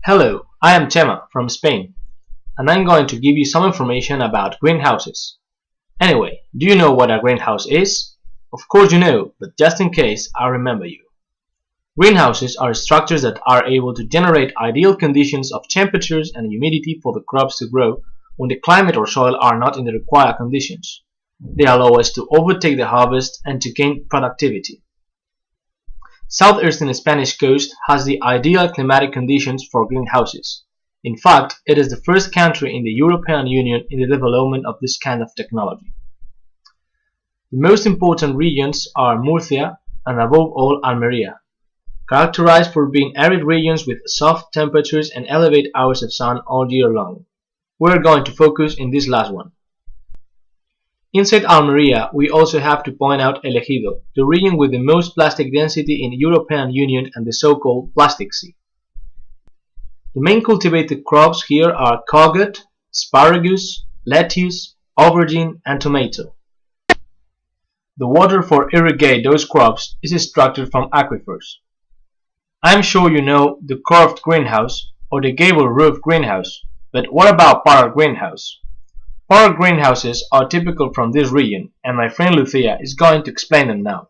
Hello, I am Chema from Spain, and I'm going to give you some information about greenhouses. Anyway, do you know what a greenhouse is? Of course you know, but just in case, I'll remember you. Greenhouses are structures that are able to generate ideal conditions of temperatures and humidity for the crops to grow when the climate or soil are not in the required conditions. They allow us to overtake the harvest and to gain productivity. Southeastern Spanish coast has the ideal climatic conditions for greenhouses. In fact, it is the first country in the European Union in the development of this kind of technology. The most important regions are Murcia and above all Almeria, characterized for being arid regions with soft temperatures and elevated hours of sun all year long. We are going to focus in this last one. Inside Almeria, we also have to point out El Ejido, the region with the most plastic density in the European Union and the so-called Plastic Sea. The main cultivated crops here are courgette, asparagus, lettuce, aubergine, and tomato. The water for irrigate those crops is extracted from aquifers. I'm sure you know the curved greenhouse or the gable roof greenhouse, but what about parallel greenhouse? Parallel greenhouses are typical from this region, and my friend Lucia is going to explain them now.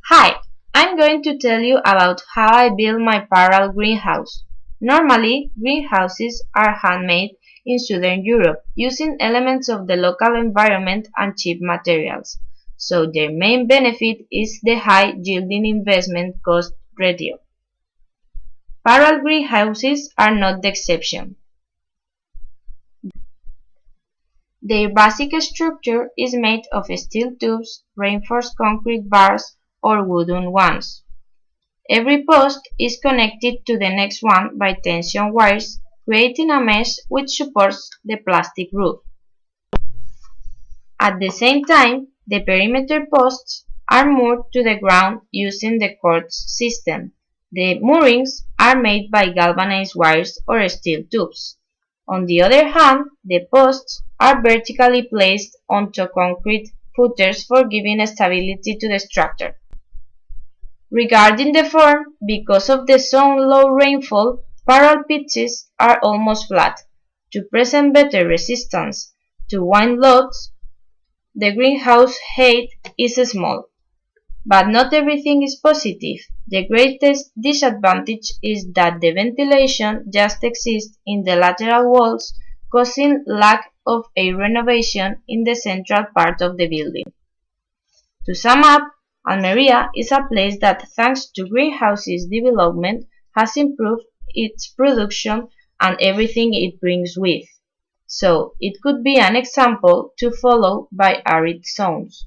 Hi, I'm going to tell you about how I build my parallel greenhouse. Normally, greenhouses are handmade in Southern Europe using elements of the local environment and cheap materials, so their main benefit is the high yielding investment cost ratio. Parallel greenhouses are not the exception. Their basic structure is made of steel tubes, reinforced concrete bars, or wooden ones. Every post is connected to the next one by tension wires, creating a mesh which supports the plastic roof. At the same time, the perimeter posts are moored to the ground using the quartz system. The moorings are made by galvanized wires or steel tubes. On the other hand, the posts are vertically placed onto concrete footers for giving stability to the structure. Regarding the form, because of the zone low rainfall, parallel pitches are almost flat. To present better resistance to wind loads, the greenhouse height is small. But not everything is positive. The greatest disadvantage is that the ventilation just exists in the lateral walls, causing lack of air renovation in the central part of the building. To sum up, Almeria is a place that, thanks to greenhouses development, has improved its production and everything it brings with. So, it could be an example to follow by arid zones.